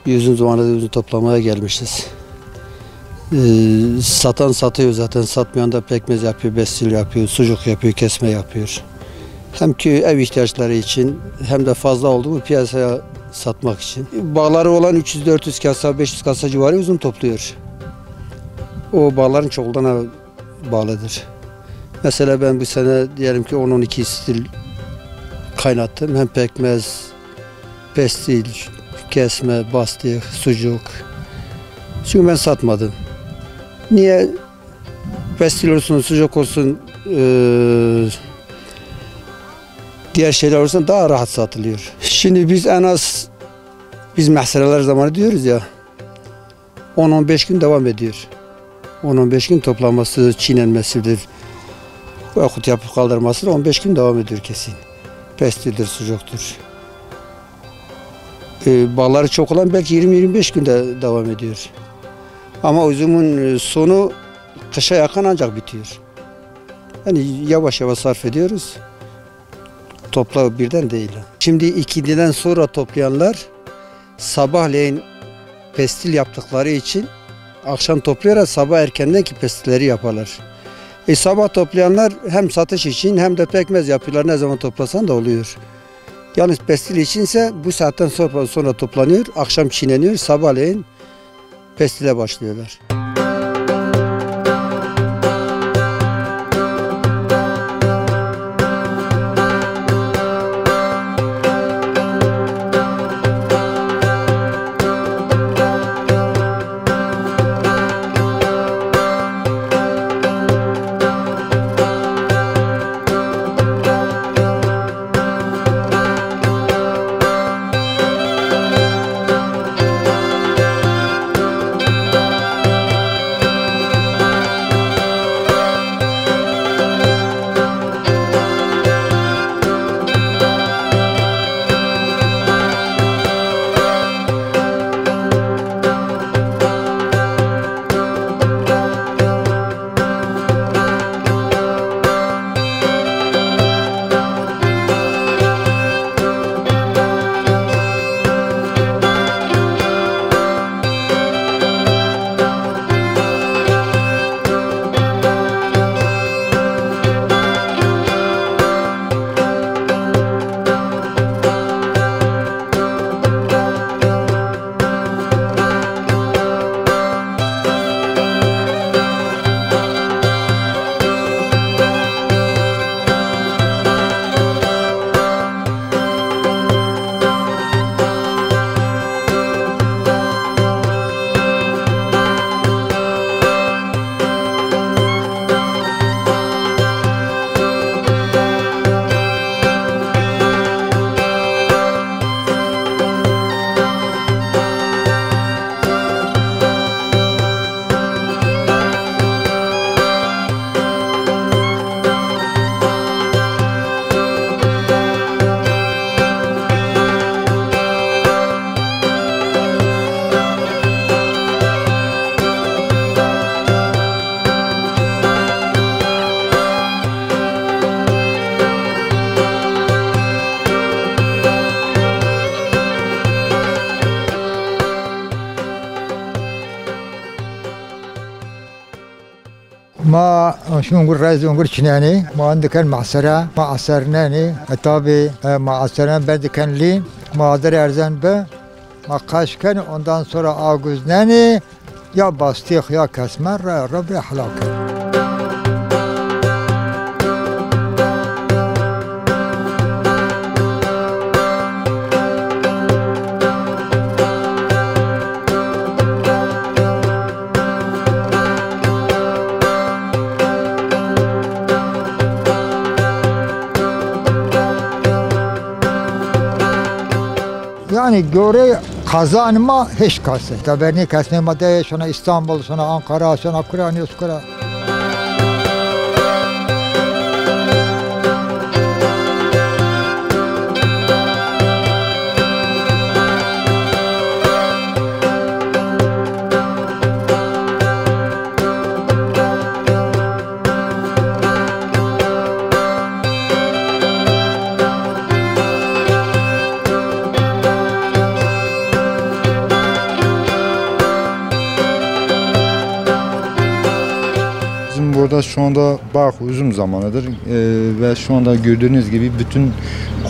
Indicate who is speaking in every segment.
Speaker 1: Bir uzun zamandır üzüm toplamaya gelmişiz. Satan satıyor zaten, satmayan da pekmez yapıyor, bestil yapıyor, sucuk yapıyor, kesme yapıyor. Hem ki ev ihtiyaçları için hem de fazla oldu mu piyasaya satmak için. Bağları olan 300-400 kasa, 500 kasa civarı üzüm topluyor. O bağların çoğulduğuna bağlıdır. Mesela ben bu sene diyelim ki 10-12 stil kaynattım. Hem pekmez, pestil, kesme, bastık, sucuk. Çünkü ben satmadım. Niye? Pestil olsun, sucuk olsun, diğer şeyler olsun daha rahat satılıyor. Şimdi biz en az, biz mehsereler zamanı diyoruz ya, 10-15 gün devam ediyor. 10-15 gün toplaması, çiğnenmesidir. Veyahut yapıp kaldırması 15 gün devam ediyor kesin. Pestildir, sucuktur. Bağları çok olan belki 20-25 günde devam ediyor. Ama üzümün sonu kışa yakın ancak bitiyor. Yani yavaş yavaş sarf ediyoruz. Topla birden değil. Şimdi ikindiden sonra toplayanlar sabahleyin pestil yaptıkları için akşam topluyorlar, sabah erkenden ki pestilleri yaparlar. Sabah toplayanlar hem satış için hem de pekmez yapıyorlar, ne zaman toplasan da oluyor. Yalnız pestil içinse bu saatten sonra toplanıyor, akşam çiğneniyor, sabahleyin pestile başlıyorlar.
Speaker 2: ما شو نقول رئيس نقول شناني ما عندك المعصرة ما عصرناني tabi معصرنا بعد كان لي ما أقدر أرزان به ما قاش كان ondan sonra ağüznani ya bastık ya kesmer Rabbi ahlak. Yani göre kazanma hiç kası. Taberni kesme madde, sonra İstanbul, sonra Ankara, sonra Kur'an, Yuskura.
Speaker 3: Diyarbakır'da şu anda bak üzüm zamanıdır ve şu anda gördüğünüz gibi bütün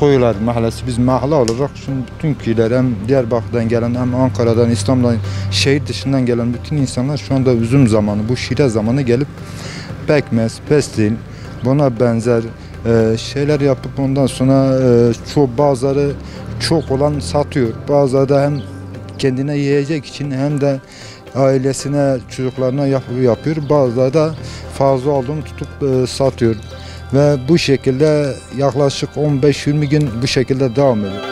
Speaker 3: Koyular Mahallesi, biz mahalle olarak şimdi bütün köyler hem Diyarbakır'dan gelen hem Ankara'dan, İstanbul'dan, şehir dışından gelen bütün insanlar şu anda üzüm zamanı, bu şire zamanı gelip pekmez, pestil, buna benzer şeyler yapıp ondan sonra bazıları çok olan satıyor. Bazıları da hem kendine yiyecek için hem de ailesine, çocuklarına yapıyor. Bazıları da fazla olduğunu tutup satıyor. Ve bu şekilde yaklaşık 15-20 gün bu şekilde devam ediyor.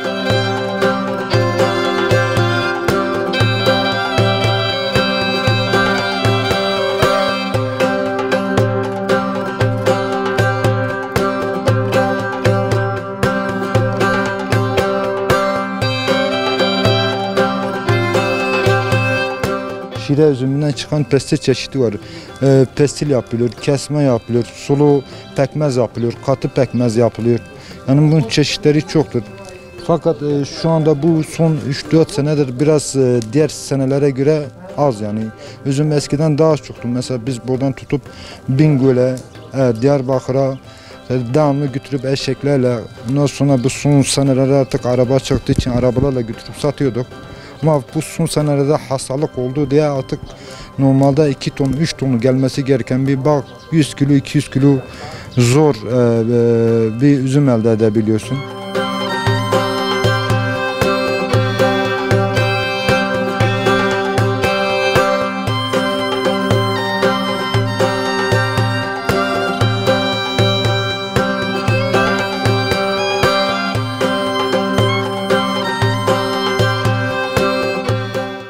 Speaker 3: Şire üzümünden çıkan pestil çeşidi var. Pestil yapılıyor, kesme yapılıyor, sulu pekmez yapılıyor, katı pekmez yapılıyor. Yani bunun çeşitleri çoktur. Fakat şu anda bu son 3-4 senedir biraz diğer senelere göre az yani. Üzüm eskiden daha çoktu. Mesela biz buradan tutup Bingöl'e, Diyarbakır'a devamlı götürüp eşeklerle, ondan sonra bu son senelerde artık araba çıktığı için arabalarla götürüp satıyorduk. Ama bu son senelerde hastalık oldu diye artık normalde 2 ton 3 ton gelmesi gereken bir bak 100 kilo 200 kilo zor bir üzüm elde edebiliyorsun.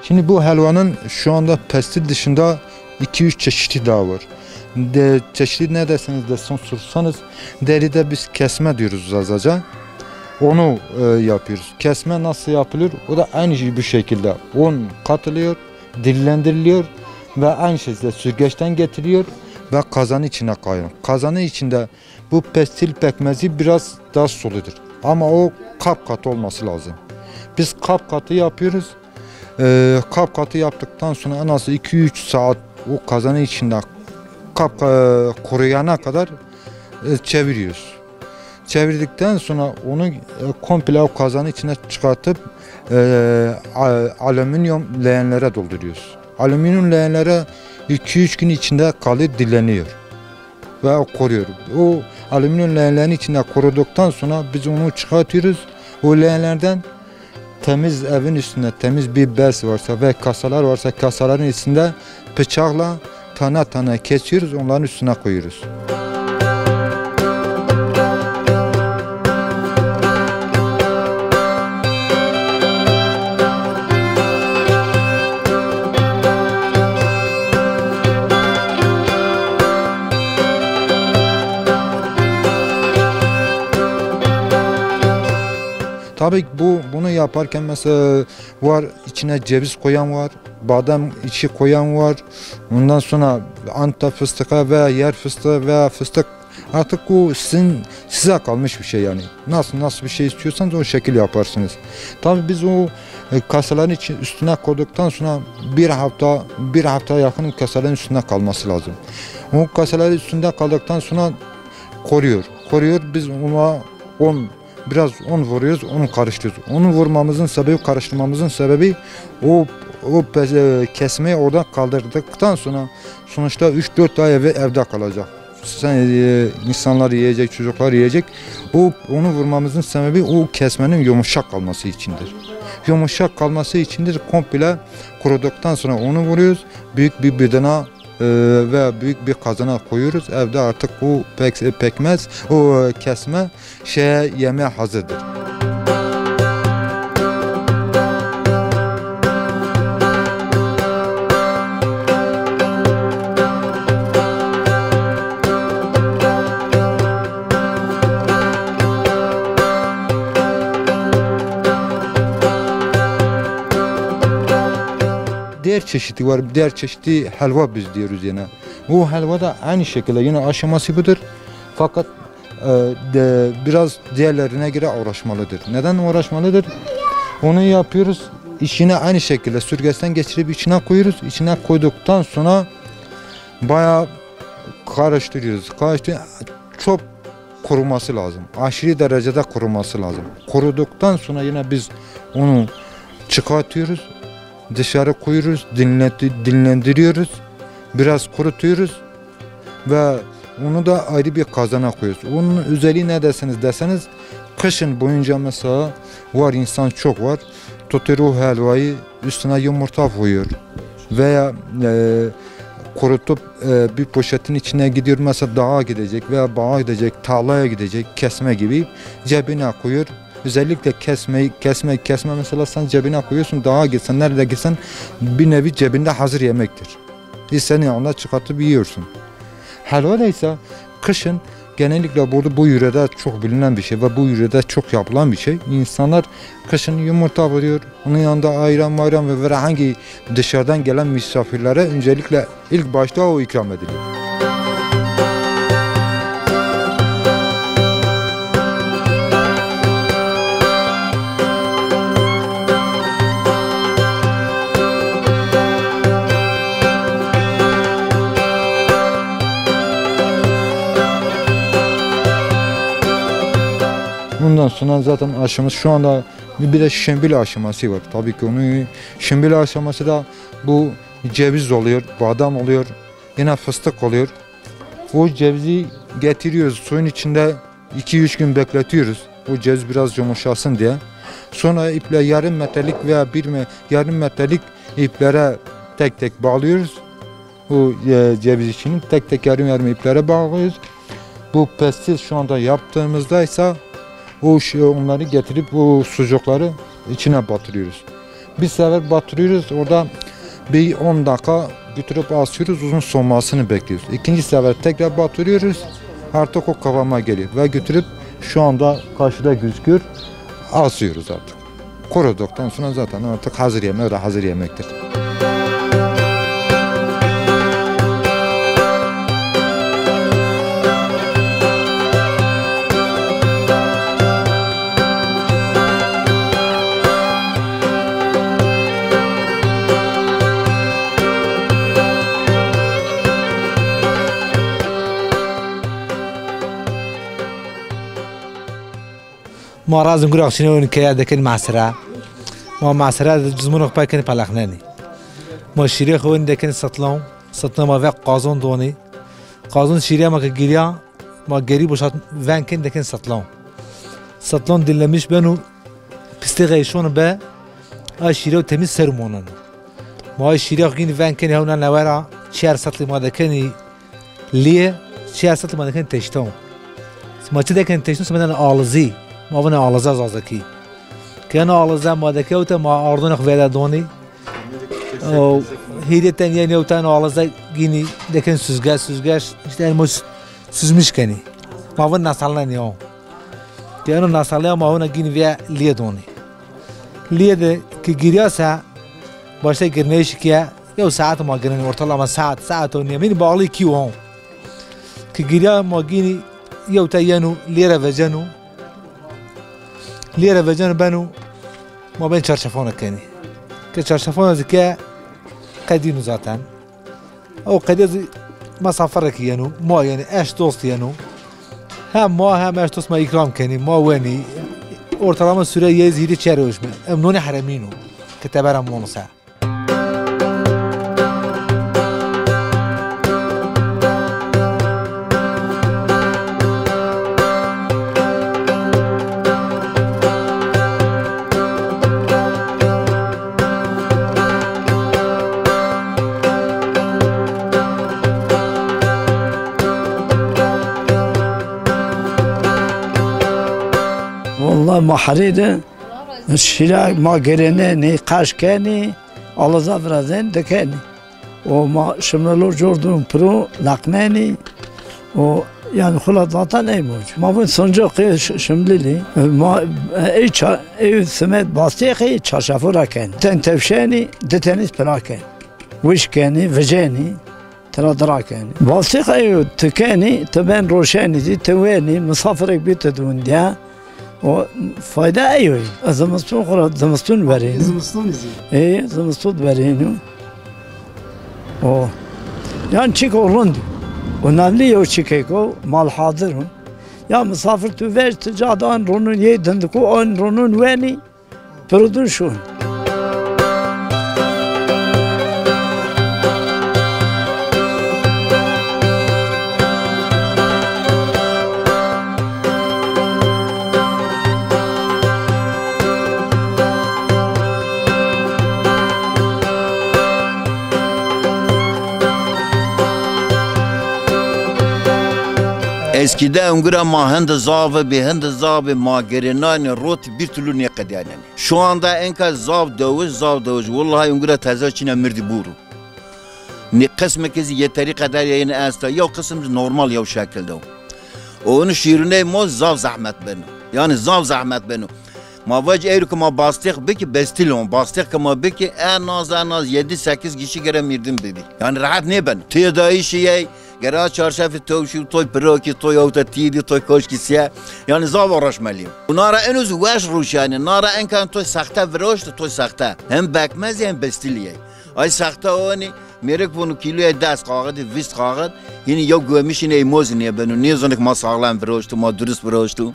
Speaker 3: Şimdi bu helvanın şu anda pestil dışında 2-3 çeşidi daha var. Çeşidi ne derseniz de sorsanız deride biz kesme diyoruz azaca. Onu yapıyoruz. Kesme nasıl yapılıyor? O da aynı bu şekilde. Un katılıyor, dillendiriliyor ve aynı şekilde süzgeçten getiriliyor ve kazanın içine koyuyor. Kazanın içinde bu pestil pekmezi biraz daha suludur. Ama o kapkatı olması lazım. Biz kapkatı yapıyoruz. Kapkatı yaptıktan sonra en az 2-3 saat o kazanın içinde kuruyana kadar çeviriyoruz. Çevirdikten sonra onu komple o kazanın içine çıkartıp alüminyum leğenlere dolduruyoruz. Alüminyum leğenlere 2-3 gün içinde kalır, dileniyor ve o koruyor. O alüminyum leğenlerin içinde koruduktan sonra biz onu çıkartıyoruz. O leğenlerden temiz evin üstünde temiz bir bez varsa ve kasalar varsa kasaların içinde bıçakla tane tane kesiyoruz, onların üstüne koyuyoruz. Tabii bunu yaparken mesela var içine ceviz koyan var, badem içi koyan var. Ondan sonra Antep fıstığı veya yer fıstığı veya fıstık artık o size kalmış bir şey yani. Nasıl bir şey istiyorsanız o şekil yaparsınız. Tabii biz o kasaların üstüne koyduktan sonra bir hafta yakın kasaların üstünde kalması lazım. O kasaların üstünde kaldıktan sonra koruyor. Biz ona biraz un vuruyoruz, onu karıştırıyoruz. Onu vurmamızın sebebi, karıştırmamızın sebebi o kesmeyi oradan kaldırdıktan sonra sonuçta 3-4 ay evde kalacak. İnsanlar yiyecek, çocuklar yiyecek. Onu vurmamızın sebebi o kesmenin yumuşak kalması içindir. Yumuşak kalması içindir. Komple kuruduktan sonra onu vuruyoruz. Büyük bir bidona ve büyük bir kazana koyuyoruz. Evde artık o pekmez, o kesme yemeğe hazırdır. Diğer çeşidi var, diğer çeşidi helva biz diyoruz yine. Bu helva da aynı şekilde yine aşaması budur. Fakat biraz diğerlerine göre uğraşmalıdır. Neden uğraşmalıdır? Onu yapıyoruz, içine aynı şekilde süzgeçten geçirip içine koyuyoruz. İçine koyduktan sonra bayağı karıştırıyoruz. Çok kuruması lazım. Aşırı derecede kuruması lazım. Kuruduktan sonra yine biz onu çıkartıyoruz. Dışarı koyuyoruz, dinlendiriyoruz. Biraz kurutuyoruz ve onu da ayrı bir kazana koyuyoruz. Onun özelliği ne deseniz kışın boyunca mesela var, insan çok var. Tutuyor o helvayı, üstüne yumurta koyuyor veya kurutup bir poşetin içine gidiyor, mesela dağa gidecek veya bağa gidecek, tarlaya gidecek, kesme gibi cebine koyuyor. Özellikle kesme mesela sen cebine koyuyorsun, dağa gitsen, nerede gitsen bir nevi cebinde hazır yemektir. İstediğin anda çıkartıp yiyorsun. Helva da ise kışın genellikle burada bu yörede çok bilinen bir şey ve bu yörede çok yapılan bir şey. İnsanlar kışın yumurta vuruyor, onun yanında ayran ve hangi dışarıdan gelen misafirlere öncelikle ilk başta o ikram ediliyor. Bundan sonra zaten aşımız şu anda bir de şembile aşaması var. Tabii ki onu şembile aşaması da bu ceviz oluyor, badem oluyor, yine fıstık oluyor. O cevizi getiriyoruz, suyun içinde 2-3 gün bekletiyoruz. O ceviz biraz yumuşasın diye. Sonra iple yarım metrelik veya yarım metrelik iplere tek tek bağlıyoruz. Bu ceviz içini tek tek yarım iplere bağlıyoruz. Bu pestil şu anda yaptığımızda ise onları getirip o sucukları içine batırıyoruz. Bir sefer batırıyoruz, orada bir 10 dakika götürüp asıyoruz, uzun soğumasını bekliyoruz. İkinci sefer tekrar batırıyoruz, artık o kıvama geliyor ve götürüp şu anda karşıda gözüküyor, asıyoruz artık. Kuruduktan sonra zaten artık hazır yemektir.
Speaker 4: ما رازم قرأ شنو نكيا دكين معسرة ما معسرة جزمونك باكن بالأخناني ما شيري خوين دكين سطلون ما في قازون دوني قازون شيري ما كجريا ما قريب وشات فان كن دكين سطلون دلمش بنو بستغيشون با شيري تميز سرمونن ما شيري خوين فان كن هونا نوارا شهر سطل ما دكني ليه شهر سطل ما دكين تشتون ما تدكين تشتون سمعنا آلزي ما بنا آلزا زازکی که انا آلزا مادکی اوت ما آردن خویده دونی او هیچ تنیه نیوتن آلزا گینی دکن سوزگاش işte elmas süzmüş keni ma bana nasalna niyo که انا nasalya ma ona gini veya liye doni liye de ki giriyasa başta girneş ki ya saat ma girin ortalama saat o niye bağlı ki o ki giriya ma gini ya tayanu lira vejanu ليرة فجان بانو ما بين شرشفونة كاني كشرشفونة ذكاء قدينو ذاتان أو قديز ما سافرك يانو ما يعني إيش دوست يانو هم إيش دوست ما إكرام كاني ما واني أورتلام السورية يزيد تشاروش من أمنوني حرمينو كتبارا مونسا
Speaker 5: والله ما حريده الشراء ما قرناني قاش كاني الله زافر زين دكاني وما شملوا جوردون برو لقناني و يعني خلاصة اي موج ما بين صنجوق شمللي ما اي ثمات باستيقي تشافورا كان تنتفشاني دتنس بلا كان وش كاني فجاني ترى درا كاني باستيقي ايو تكاني تبان روشاني دي تواني مسافرك بيت دونديا و فایده ایوی زمستون خورد زمستون برین زمستون برینو و یعنی چی کردند önemli ya çike ko mal hazırın. Ya misafir tu ver ticadan ronun yedin ko on ronun veni produşun.
Speaker 6: Eskide ungura ma hend zav be hend zav ma gerenan rot bir türlü ne kadar yani. Şu anda enka zav davuz vallahi ungura tazaçine mirdi buru. Ne kısmı kezi yeteri kadar yani asta ya kısım normal ya şekilde o. Onun şiirine mo zav zahmet benu. Yani zav zahmet benu. Ma vaj eğer ki ma bastık beki bestilon bastık ki ma beki en az 7-8 kişi gere mirdim dedi. Yani rahat ne ben. Tiyadayı şey Gera çarşafı tavşu toy peroki toy auta tidi toy koşkisiye yani zav uğraşmalıyım. Bunlara en uz vaş ruş yani nara en kan toy sakta vroş toy sakta hem bakmaz hem bestiliye. Ay sakta o hani merek bunu kiloya ders kağıdı vist kağıdı yine yok gömüşün ey mozine benu ne zanik ma sağlam vroştu ma dürüst vroştu.